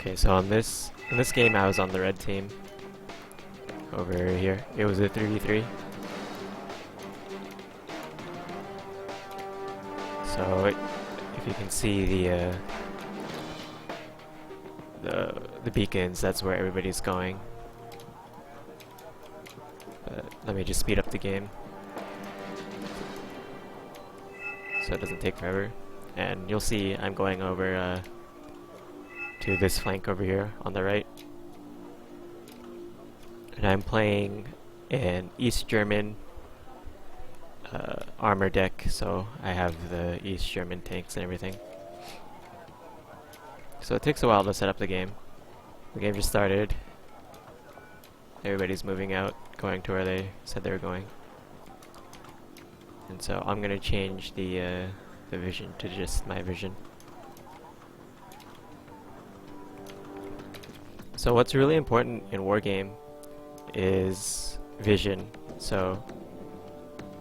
Okay, so in this game I was on the red team. Over here, it was a 3v3. So if you can see the beacons, that's where everybody's going. But let me just speed up the game so it doesn't take forever. And you'll see I'm going over to this flank over here on the right. And I'm playing an East German armor deck, so I have the East German tanks and everything. So it takes a while to set up the game. The game just started. Everybody's moving out, going to where they said they were going. And so I'm gonna change the vision to just my vision. So what's really important in Wargame is vision. So,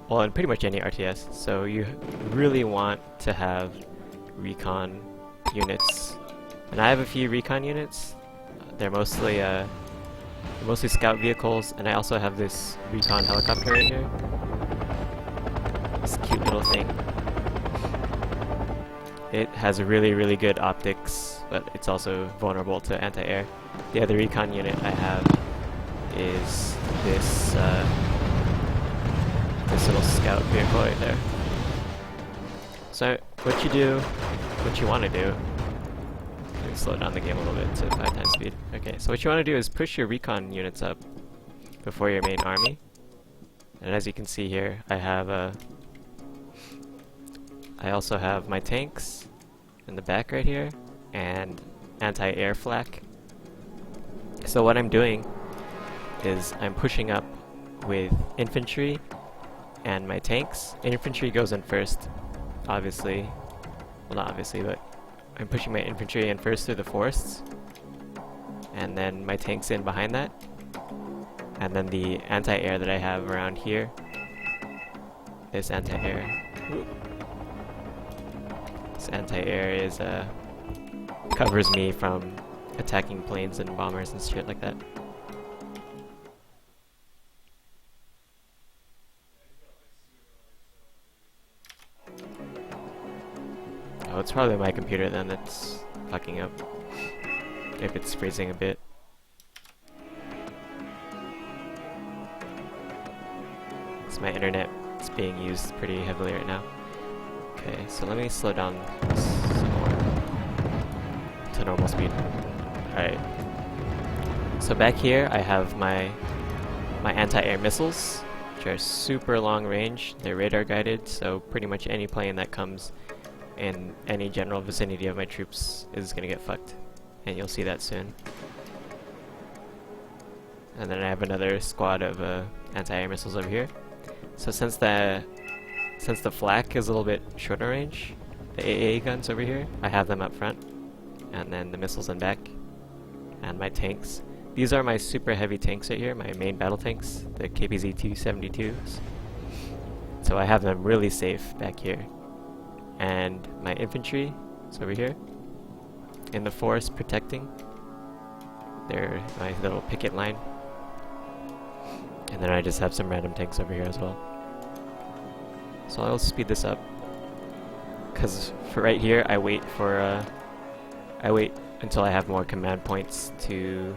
well, in pretty much any RTS. So you really want to have recon units, and I have a few recon units. They're mostly scout vehicles, and I also have this recon helicopter right here. This cute little thing. It has really good optics, but it's also vulnerable to anti-air. The other recon unit I have is this little scout vehicle right there. So what you want to do, let me slow down the game a little bit to 5 times speed. Okay, so what you want to do is push your recon units up before your main army. And as you can see here, I also have my tanks in the back right here and anti-air flak. So what I'm doing is I'm pushing up with infantry and my tanks. Infantry goes in first, obviously. Well, not obviously, but I'm pushing my infantry in first through the forests, and then my tanks in behind that. And then the anti-air that I have around here, this anti-air is covers me from attacking planes and bombers and shit like that. Oh, it's probably my computer then that's fucking up, if it's freezing a bit. It's my internet. It's being used pretty heavily right now. Okay, so let me slow down some more to normal speed. Alright. So back here I have my anti-air missiles, which are super long range. They're radar guided, so pretty much any plane that comes in any general vicinity of my troops is gonna get fucked. And you'll see that soon. And then I have another squad of anti-air missiles over here. So since the flak is a little bit shorter range, the AA guns over here, I have them up front, and then the missiles in back, and my tanks. These are my super heavy tanks right here, my main battle tanks, the KPZ-272s. So I have them really safe back here. And my infantry is over here, in the forest protecting. They're my little picket line. And then I just have some random tanks over here as well. So I'll speed this up, because for right here I wait until I have more command points to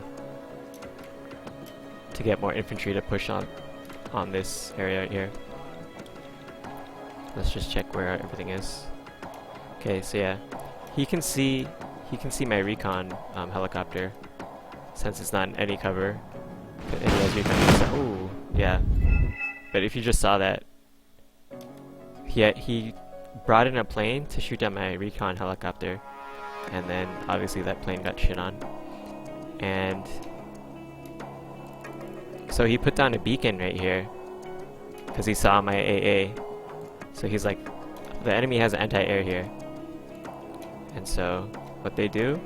get more infantry to push on this area right here. Let's just check where everything is. Okay, so yeah, he can see my recon helicopter, since it's not in any cover. But he has recon. Ooh, yeah. But if you just saw that, he brought in a plane to shoot at my recon helicopter, and then obviously that plane got shit on. And so he put down a beacon right here because he saw my AA. So he's like, the enemy has anti-air here. And so what they do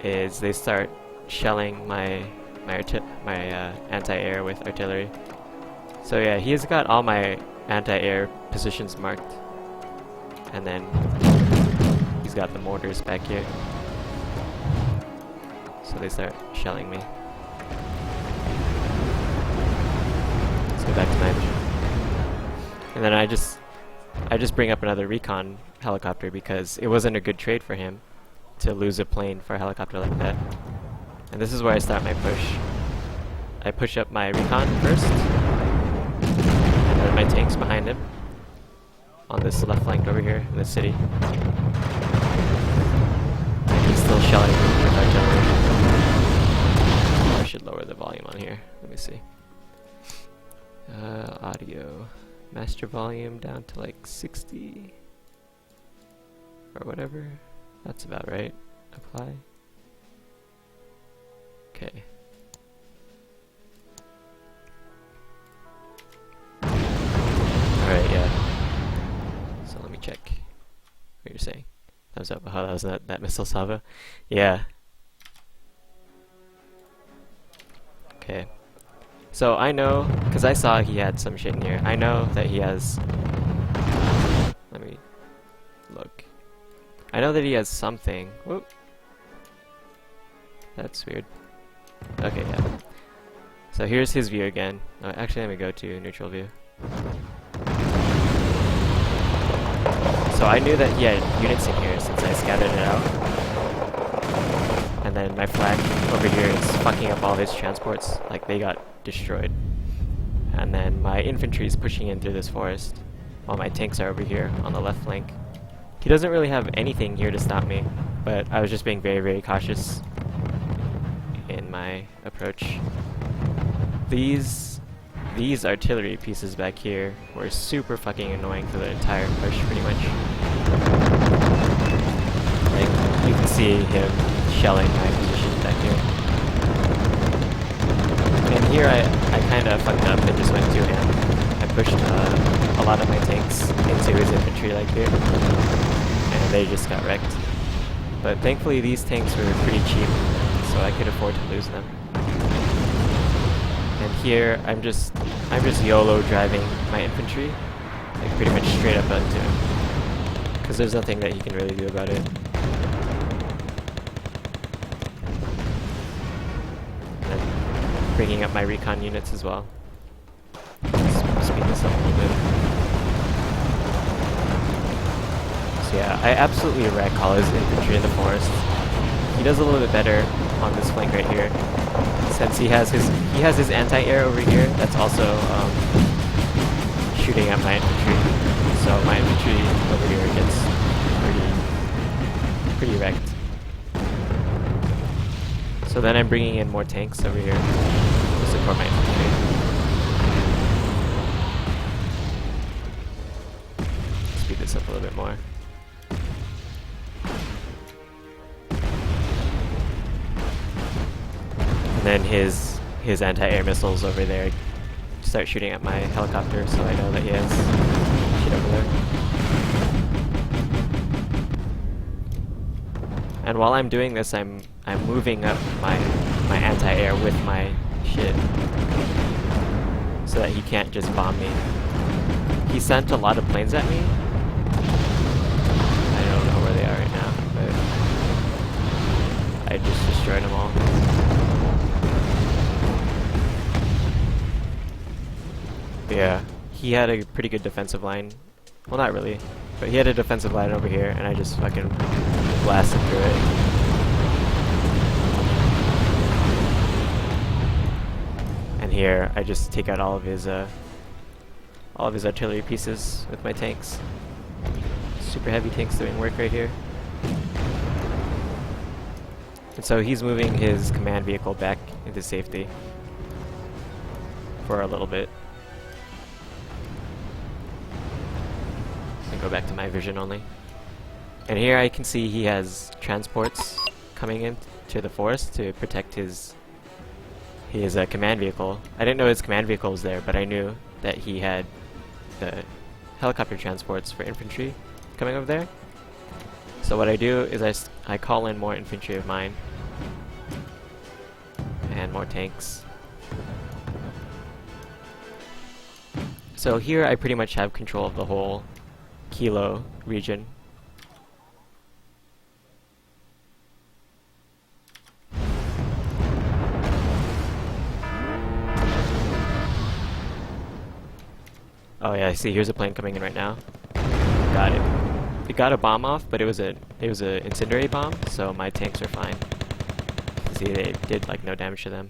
is they start shelling my anti-air with artillery. So yeah, he's got all my anti-air positions marked, and then he's got the mortars back here. So they start shelling me. Let's go back to my vision. And then I just bring up another recon helicopter because it wasn't a good trade for him to lose a plane for a helicopter like that. And this is where I start my push. I push up my recon first, and then my tanks behind him on this left flank over here in the city. And he's still shelling with artillery. I should lower the volume on here. Let me see. Audio. Master volume down to like 60 or whatever. That's about right. Apply. Okay. Alright, yeah. So let me check what you're saying. Thumbs up. Oh, that was that missile salvo. Yeah. Okay. So I know, because I saw he had some shit in here. I know that he has... Let me look. I know that he has something. Whoop. That's weird. Okay, yeah. So here's his view again. Actually, let me go to neutral view. So I knew that he had units in here since I scattered it out. And then my flag over here is fucking up all his transports. Like, they got destroyed. And then my infantry is pushing in through this forest while my tanks are over here on the left flank. He doesn't really have anything here to stop me, but I was just being very, very cautious in my approach. These artillery pieces back here were super fucking annoying for the entire push, pretty much. Like, you can see him shelling my position back here. And here I kind of fucked up and just went two-hand. I pushed a lot of my tanks into his infantry like here, and they just got wrecked. But thankfully these tanks were pretty cheap, so I could afford to lose them. And here I'm just YOLO driving my infantry, like pretty much straight up onto him, because there's nothing that he can really do about it. Bringing up my recon units as well. Let's speed this up a little bit. So yeah, I absolutely wreck all his infantry in the forest. He does a little bit better on this flank right here, since he has his anti-air over here. That's also shooting at my infantry. So my infantry over here gets pretty wrecked. So then I'm bringing in more tanks over here to support my infantry. Speed this up a little bit more. And then his anti-air missiles over there start shooting at my helicopter, so I know that he has shit over there. And while I'm doing this, I'm moving up my anti-air with my shit, so that he can't just bomb me. He sent a lot of planes at me. I don't know where they are right now, but I just destroyed them all. But yeah, he had a pretty good defensive line. Well, not really, but he had a defensive line over here, and I just fucking blasted through it. And here, I just take out all of his artillery pieces with my tanks. Super heavy tanks doing work right here. And so he's moving his command vehicle back into safety for a little bit. And go back to my vision only. And here I can see he has transports coming in to the forest to protect his command vehicle. I didn't know his command vehicle was there, but I knew that he had the helicopter transports for infantry coming over there. So what I do is I call in more infantry of mine and more tanks. So here I pretty much have control of the whole Kilo region. Yeah, I see. Here's a plane coming in right now. Got it. It got a bomb off, but it was a incendiary bomb, so my tanks are fine. See, they did like no damage to them.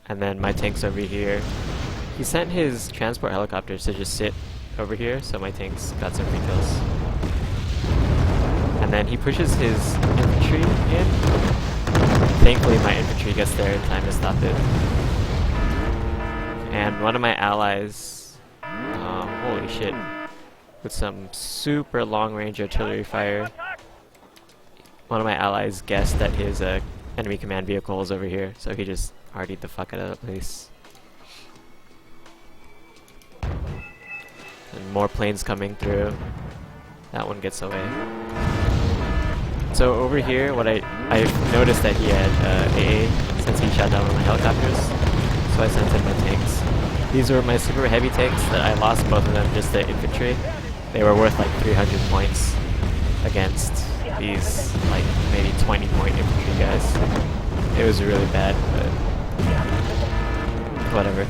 And then my tank's over here. He sent his transport helicopters to just sit over here, so my tanks got some free kills. And then he pushes his infantry in. Thankfully my infantry gets there in time to stop it. And one of my allies, holy shit, with some super long range artillery fire, one of my allies guessed that his enemy command vehicle is over here, so he just RD'd the fuck out of that place. And more planes coming through. That one gets away. So over here, what I noticed that he had AA since he shot down one of my helicopters, so I sent in my tanks. These were my super heavy tanks that I lost both of them just to infantry. They were worth like 300 points against these like maybe 20-point infantry guys. It was really bad, but whatever.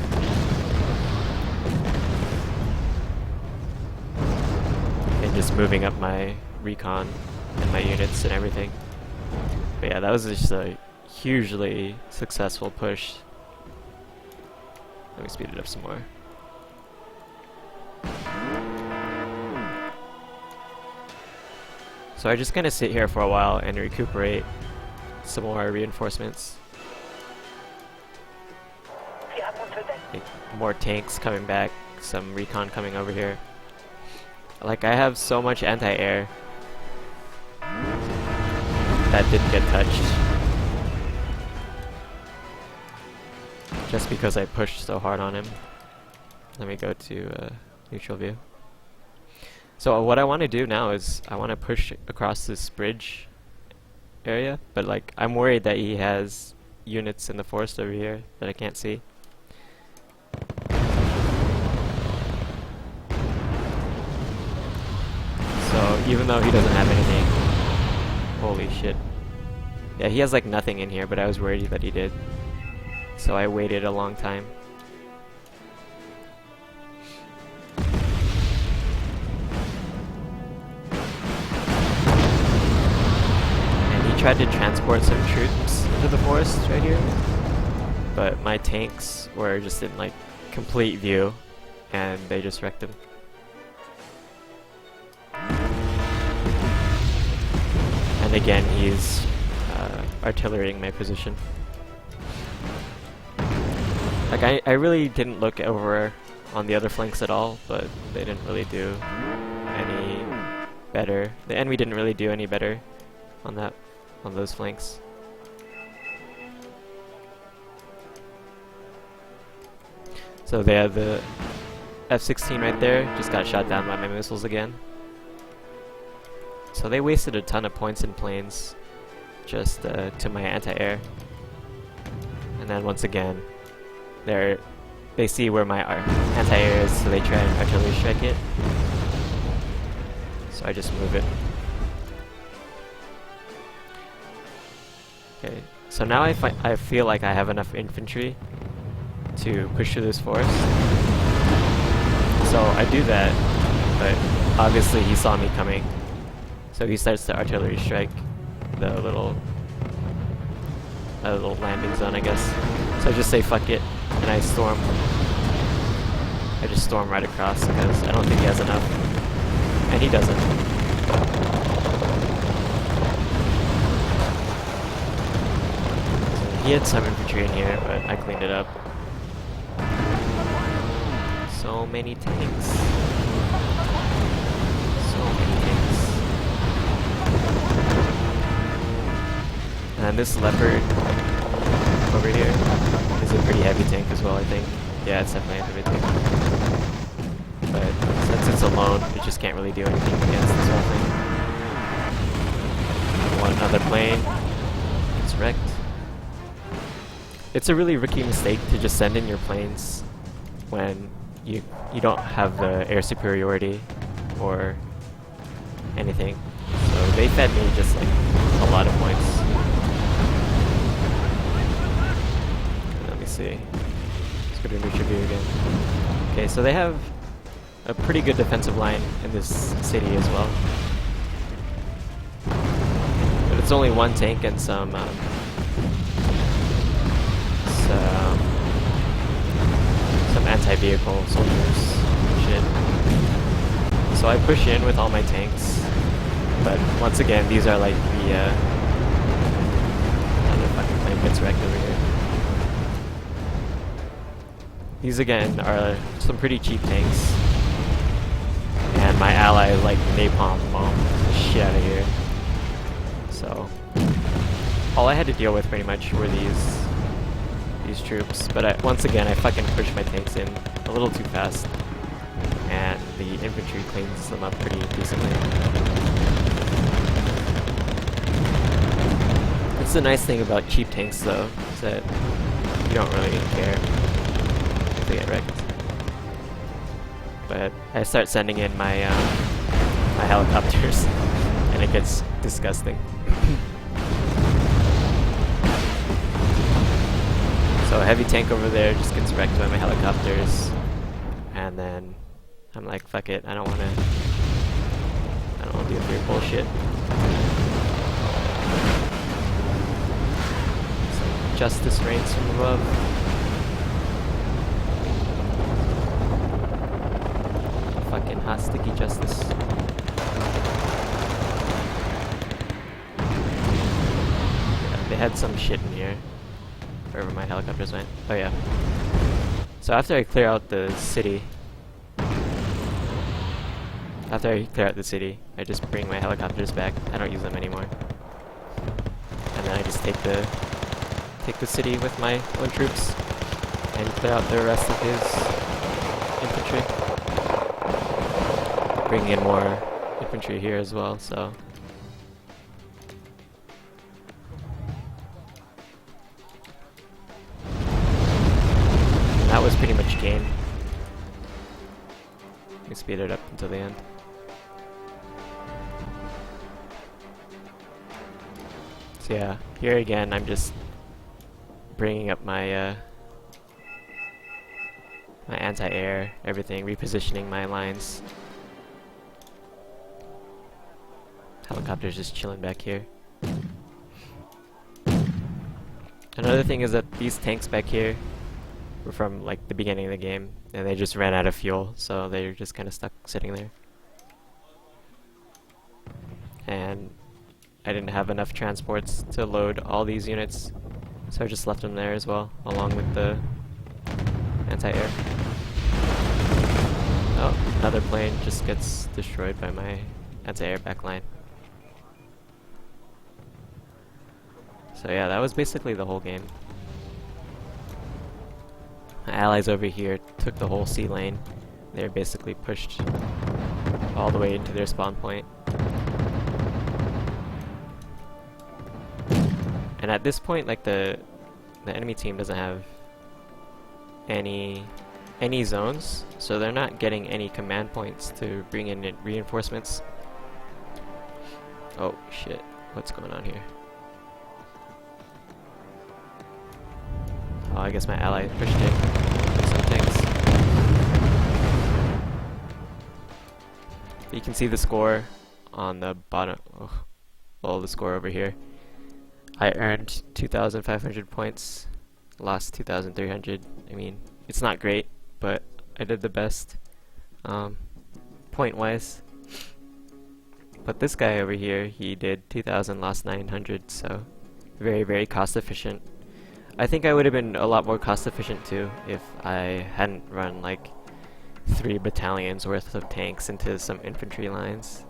And just moving up my recon and my units and everything. But yeah, that was just a hugely successful push. Let me speed it up some more. So I'm just gonna sit here for a while and recuperate some more reinforcements. Like, more tanks coming back, some recon coming over here. Like, I have so much anti-air that didn't get touched. Just because I pushed so hard on him. Let me go to neutral view. So what I want to do now is I want to push across this bridge area, but like I'm worried that he has units in the forest over here that I can't see. So even though he doesn't have anything, holy shit. Yeah, he has like nothing in here, but I was worried that he did. So I waited a long time. Tried to transport some troops into the forest right here, but my tanks were just in like complete view and they just wrecked them. And again, he's artillerying my position. Like I really didn't look over on the other flanks at all, but they didn't really do any better. The enemy didn't really do any better on those flanks. So they have the F-16 right there, just got shot down by my missiles again. So they wasted a ton of points in planes just to my anti-air. And then once again, they see where my anti-air is, so they try and artillery strike it. So I just move it. Okay, so now I feel like I have enough infantry to push through this forest. So I do that, but obviously he saw me coming. So he starts to artillery strike the little landing zone, I guess. So I just say fuck it, and I just storm right across because I don't think he has enough. And he doesn't. He had some infantry in here, but I cleaned it up. So many tanks. So many tanks. And this leopard over here is a pretty heavy tank as well, I think. Yeah, it's definitely a heavy tank. But since it's alone, it just can't really do anything against this whole thing. One other plane. It's wrecked. It's a really rookie mistake to just send in your planes when you don't have the air superiority or anything. So they fed me just like a lot of points. Let me see. Let's go to neutral view again. Okay, so they have a pretty good defensive line in this city as well. But it's only one tank and some anti-vehicle soldiers shit. So I push in with all my tanks, but once again, these are like the I'm fucking playing Blitz'd over here. These again are some pretty cheap tanks, and my ally like napalm bomb the shit out of here. So all I had to deal with pretty much were these troops, but once again I fucking pushed my tanks in a little too fast, and the infantry cleans them up pretty decently. That's the nice thing about cheap tanks though, is that you don't really care if they get wrecked. But I start sending in my my helicopters and it gets disgusting. So a heavy tank over there just gets wrecked by my helicopters, and then I'm like, fuck it, I don't wanna deal with your bullshit. Some justice reigns from above. Fucking hot sticky justice. Yeah, they had some shit in here. Wherever my helicopters went. Oh yeah. So after I clear out the city, I just bring my helicopters back. I don't use them anymore. And then I just take the city with my own troops and clear out the rest of his infantry. Bringing in more infantry here as well, so that was pretty much game. Let me speed it up until the end. So yeah, here again I'm just bringing up my my anti-air, everything, repositioning my lines. Helicopters just chilling back here. Another thing is that these tanks back here were from like the beginning of the game, and they just ran out of fuel, so they're just kind of stuck sitting there. And I didn't have enough transports to load all these units, so I just left them there as well, along with the anti-air. Oh, another plane just gets destroyed by my anti-air backline. So yeah, that was basically the whole game. My allies over here took the whole sea lane. They're basically pushed all the way into their spawn point. And at this point, like the enemy team doesn't have any zones, so they're not getting any command points to bring in reinforcements. Oh shit, what's going on here? Oh, I guess my ally pushed in some tanks. You can see the score on the bottom. Oh, the score over here. I earned 2,500 points, lost 2,300. I mean, it's not great, but I did the best, point-wise. But this guy over here, he did 2,000, lost 900, so very, very cost-efficient. I think I would have been a lot more cost-efficient too if I hadn't run like 3 battalions worth of tanks into some infantry lines.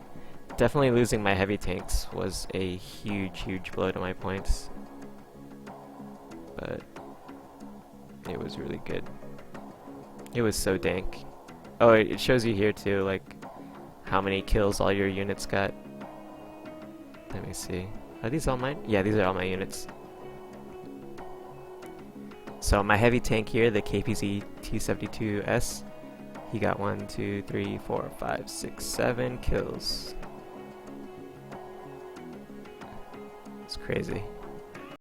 Definitely losing my heavy tanks was a huge, huge blow to my points. But it was really good. It was so dank. Oh, it shows you here too, like, how many kills all your units got. Let me see. Are these all mine? Yeah, these are all my units. So my heavy tank here, the KPZ T72S, he got 1, 2, 3, 4, 5, 6, 7 kills. It's crazy.